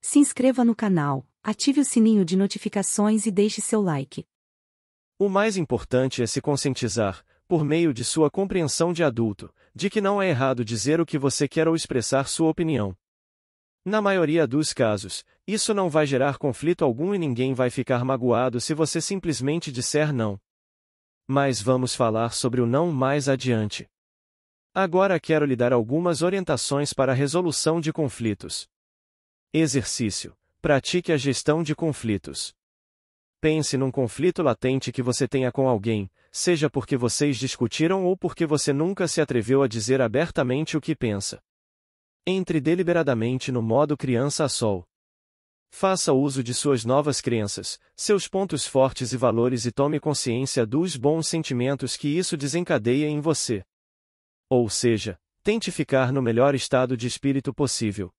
Se inscreva no canal, ative o sininho de notificações e deixe seu like. O mais importante é se conscientizar, por meio de sua compreensão de adulto, de que não é errado dizer o que você quer ou expressar sua opinião. Na maioria dos casos, isso não vai gerar conflito algum e ninguém vai ficar magoado se você simplesmente disser não. Mas vamos falar sobre o não mais adiante. Agora quero lhe dar algumas orientações para a resolução de conflitos. Exercício: pratique a gestão de conflitos. Pense num conflito latente que você tenha com alguém, seja porque vocês discutiram ou porque você nunca se atreveu a dizer abertamente o que pensa. Entre deliberadamente no modo criança a sol. Faça uso de suas novas crenças, seus pontos fortes e valores e tome consciência dos bons sentimentos que isso desencadeia em você. Ou seja, tente ficar no melhor estado de espírito possível.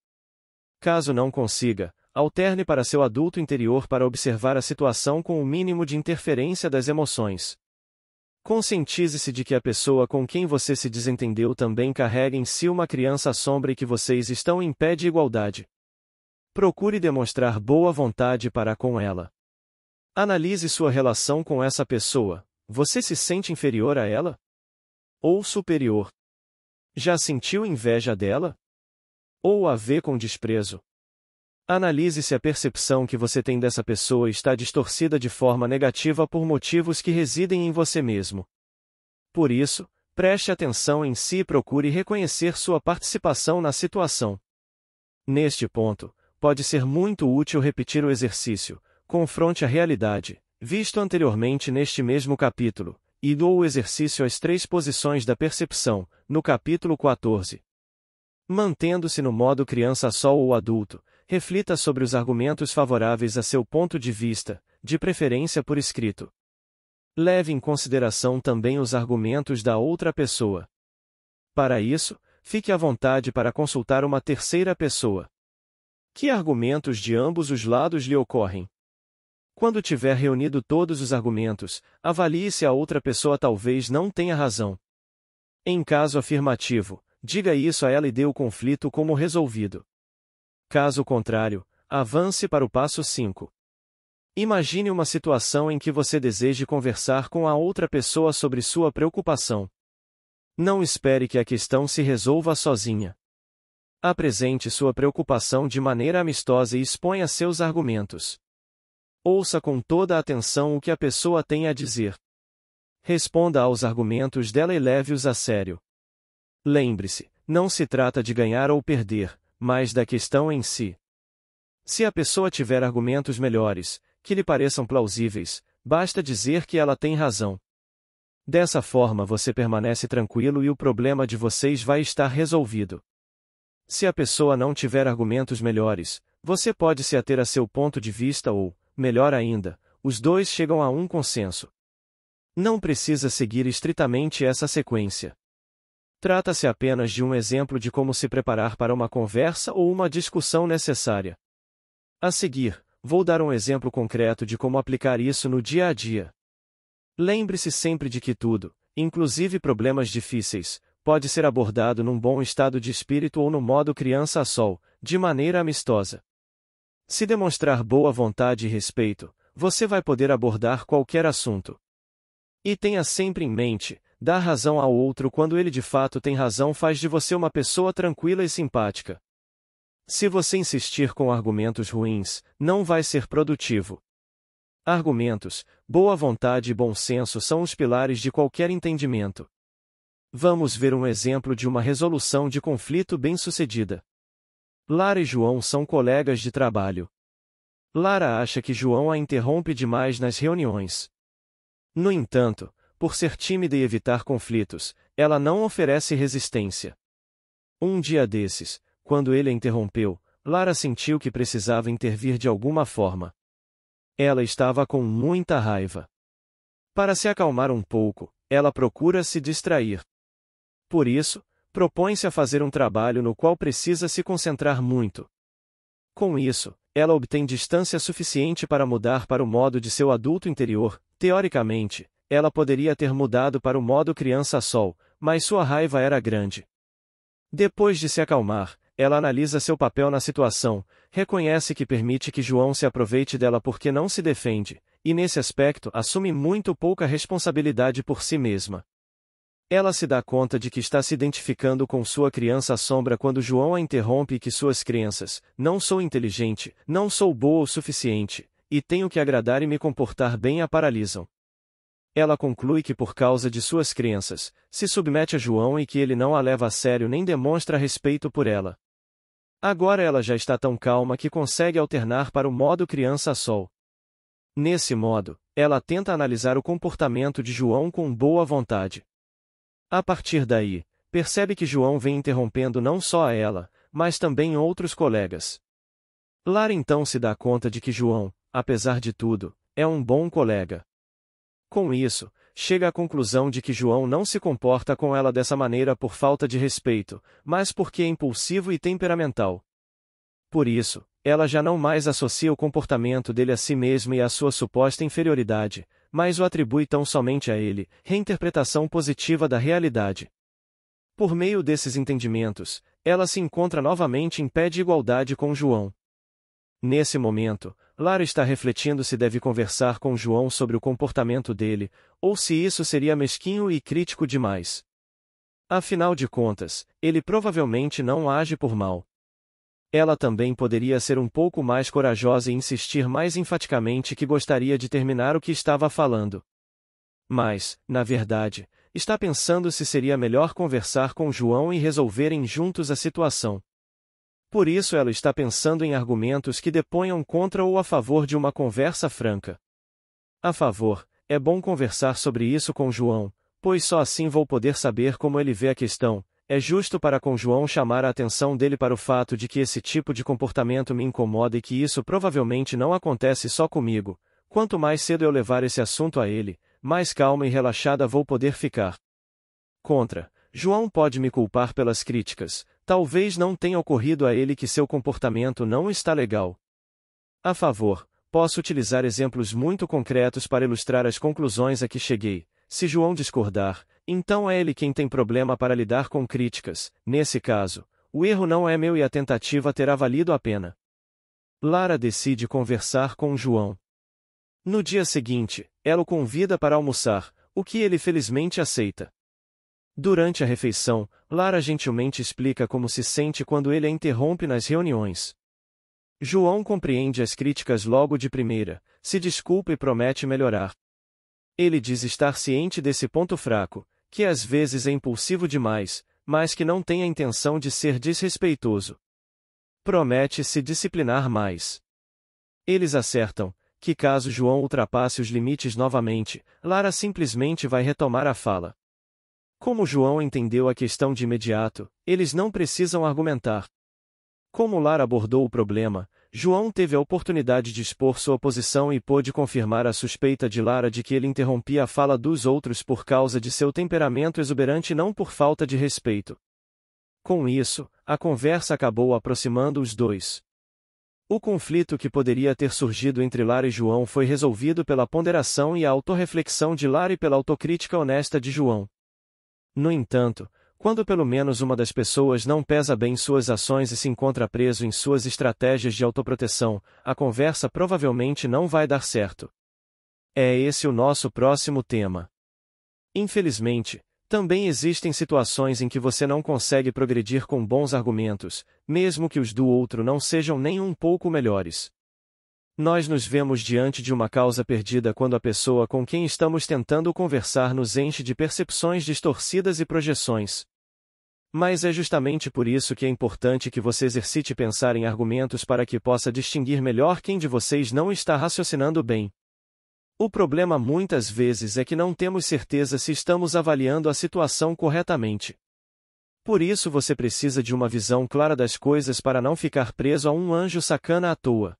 Caso não consiga, alterne para seu adulto interior para observar a situação com o mínimo de interferência das emoções. Conscientize-se de que a pessoa com quem você se desentendeu também carrega em si uma criança sombra e que vocês estão em pé de igualdade. Procure demonstrar boa vontade para com ela. Analise sua relação com essa pessoa. Você se sente inferior a ela? Ou superior? Já sentiu inveja dela? Ou a vê com desprezo? Analise se a percepção que você tem dessa pessoa está distorcida de forma negativa por motivos que residem em você mesmo. Por isso, preste atenção em si e procure reconhecer sua participação na situação. Neste ponto, pode ser muito útil repetir o exercício: confronte a realidade, visto anteriormente neste mesmo capítulo, e dou o exercício às 3 posições da percepção, no capítulo 14. Mantendo-se no modo criança sol ou adulto, reflita sobre os argumentos favoráveis a seu ponto de vista, de preferência por escrito. Leve em consideração também os argumentos da outra pessoa. Para isso, fique à vontade para consultar uma terceira pessoa. Que argumentos de ambos os lados lhe ocorrem? Quando tiver reunido todos os argumentos, avalie se a outra pessoa talvez não tenha razão. Em caso afirmativo, diga isso a ela e dê o conflito como resolvido. Caso contrário, avance para o passo 5. Imagine uma situação em que você deseje conversar com a outra pessoa sobre sua preocupação. Não espere que a questão se resolva sozinha. Apresente sua preocupação de maneira amistosa e exponha seus argumentos. Ouça com toda a atenção o que a pessoa tem a dizer. Responda aos argumentos dela e leve-os a sério. Lembre-se, não se trata de ganhar ou perder, mas da questão em si. Se a pessoa tiver argumentos melhores, que lhe pareçam plausíveis, basta dizer que ela tem razão. Dessa forma você permanece tranquilo e o problema de vocês vai estar resolvido. Se a pessoa não tiver argumentos melhores, você pode se ater a seu ponto de vista ou, melhor ainda, os dois chegam a um consenso. Não precisa seguir estritamente essa sequência. Trata-se apenas de um exemplo de como se preparar para uma conversa ou uma discussão necessária. A seguir, vou dar um exemplo concreto de como aplicar isso no dia a dia. Lembre-se sempre de que tudo, inclusive problemas difíceis, pode ser abordado num bom estado de espírito ou no modo criança a sol, de maneira amistosa. Se demonstrar boa vontade e respeito, você vai poder abordar qualquer assunto. E tenha sempre em mente: dar razão ao outro quando ele de fato tem razão faz de você uma pessoa tranquila e simpática. Se você insistir com argumentos ruins, não vai ser produtivo. Argumentos, boa vontade e bom senso são os pilares de qualquer entendimento. Vamos ver um exemplo de uma resolução de conflito bem-sucedida. Lara e João são colegas de trabalho. Lara acha que João a interrompe demais nas reuniões. No entanto, por ser tímida e evitar conflitos, ela não oferece resistência. Um dia desses, quando ele a interrompeu, Lara sentiu que precisava intervir de alguma forma. Ela estava com muita raiva. Para se acalmar um pouco, ela procura se distrair. Por isso, propõe-se a fazer um trabalho no qual precisa se concentrar muito. Com isso, ela obtém distância suficiente para mudar para o modo de seu adulto interior. Teoricamente, ela poderia ter mudado para o modo criança-sol, mas sua raiva era grande. Depois de se acalmar, ela analisa seu papel na situação, reconhece que permite que João se aproveite dela porque não se defende, e nesse aspecto assume muito pouca responsabilidade por si mesma. Ela se dá conta de que está se identificando com sua criança sombra quando João a interrompe e que suas crenças, não sou inteligente, não sou boa o suficiente, e tenho que agradar e me comportar bem a paralisam. Ela conclui que por causa de suas crenças, se submete a João e que ele não a leva a sério nem demonstra respeito por ela. Agora ela já está tão calma que consegue alternar para o modo criança a sol. Nesse modo, ela tenta analisar o comportamento de João com boa vontade. A partir daí, percebe que João vem interrompendo não só a ela, mas também outros colegas. Lara então se dá conta de que João, apesar de tudo, é um bom colega. Com isso, chega à conclusão de que João não se comporta com ela dessa maneira por falta de respeito, mas porque é impulsivo e temperamental. Por isso, ela já não mais associa o comportamento dele a si mesmo e à sua suposta inferioridade, mas o atribui tão somente a ele, reinterpretação positiva da realidade. Por meio desses entendimentos, ela se encontra novamente em pé de igualdade com João. Nesse momento, Lara está refletindo se deve conversar com João sobre o comportamento dele, ou se isso seria mesquinho e crítico demais. Afinal de contas, ele provavelmente não age por mal. Ela também poderia ser um pouco mais corajosa e insistir mais enfaticamente que gostaria de terminar o que estava falando. Mas, na verdade, está pensando se seria melhor conversar com João e resolverem juntos a situação. Por isso ela está pensando em argumentos que deponham contra ou a favor de uma conversa franca. A favor, é bom conversar sobre isso com João, pois só assim vou poder saber como ele vê a questão. É justo para com João chamar a atenção dele para o fato de que esse tipo de comportamento me incomoda e que isso provavelmente não acontece só comigo. Quanto mais cedo eu levar esse assunto a ele, mais calma e relaxada vou poder ficar. Contra, João pode me culpar pelas críticas, talvez não tenha ocorrido a ele que seu comportamento não está legal. A favor, posso utilizar exemplos muito concretos para ilustrar as conclusões a que cheguei. Se João discordar, então é ele quem tem problema para lidar com críticas. Nesse caso, o erro não é meu e a tentativa terá valido a pena. Lara decide conversar com João. No dia seguinte, ela o convida para almoçar, o que ele felizmente aceita. Durante a refeição, Lara gentilmente explica como se sente quando ele a interrompe nas reuniões. João compreende as críticas logo de primeira, se desculpa e promete melhorar. Ele diz estar ciente desse ponto fraco, que às vezes é impulsivo demais, mas que não tem a intenção de ser desrespeitoso. Promete se disciplinar mais. Eles acertam que caso João ultrapasse os limites novamente, Lara simplesmente vai retomar a fala. Como João entendeu a questão de imediato, eles não precisam argumentar. Como Lara abordou o problema, João teve a oportunidade de expor sua posição e pôde confirmar a suspeita de Lara de que ele interrompia a fala dos outros por causa de seu temperamento exuberante e não por falta de respeito. Com isso, a conversa acabou aproximando os dois. O conflito que poderia ter surgido entre Lara e João foi resolvido pela ponderação e a autorreflexão de Lara e pela autocrítica honesta de João. No entanto, quando pelo menos uma das pessoas não pesa bem suas ações e se encontra preso em suas estratégias de autoproteção, a conversa provavelmente não vai dar certo. É esse o nosso próximo tema. Infelizmente, também existem situações em que você não consegue progredir com bons argumentos, mesmo que os do outro não sejam nem um pouco melhores. Nós nos vemos diante de uma causa perdida quando a pessoa com quem estamos tentando conversar nos enche de percepções distorcidas e projeções. Mas é justamente por isso que é importante que você exercite pensar em argumentos para que possa distinguir melhor quem de vocês não está raciocinando bem. O problema muitas vezes é que não temos certeza se estamos avaliando a situação corretamente. Por isso você precisa de uma visão clara das coisas para não ficar preso a um anjo sacana à toa.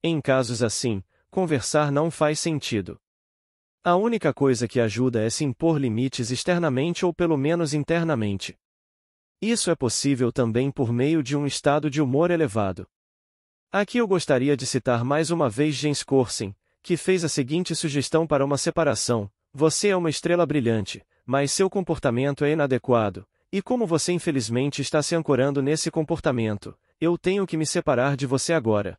Em casos assim, conversar não faz sentido. A única coisa que ajuda é se impor limites externamente ou pelo menos internamente. Isso é possível também por meio de um estado de humor elevado. Aqui eu gostaria de citar mais uma vez James Corsen, que fez a seguinte sugestão para uma separação: você é uma estrela brilhante, mas seu comportamento é inadequado, E como você infelizmente está se ancorando nesse comportamento, eu tenho que me separar de você agora.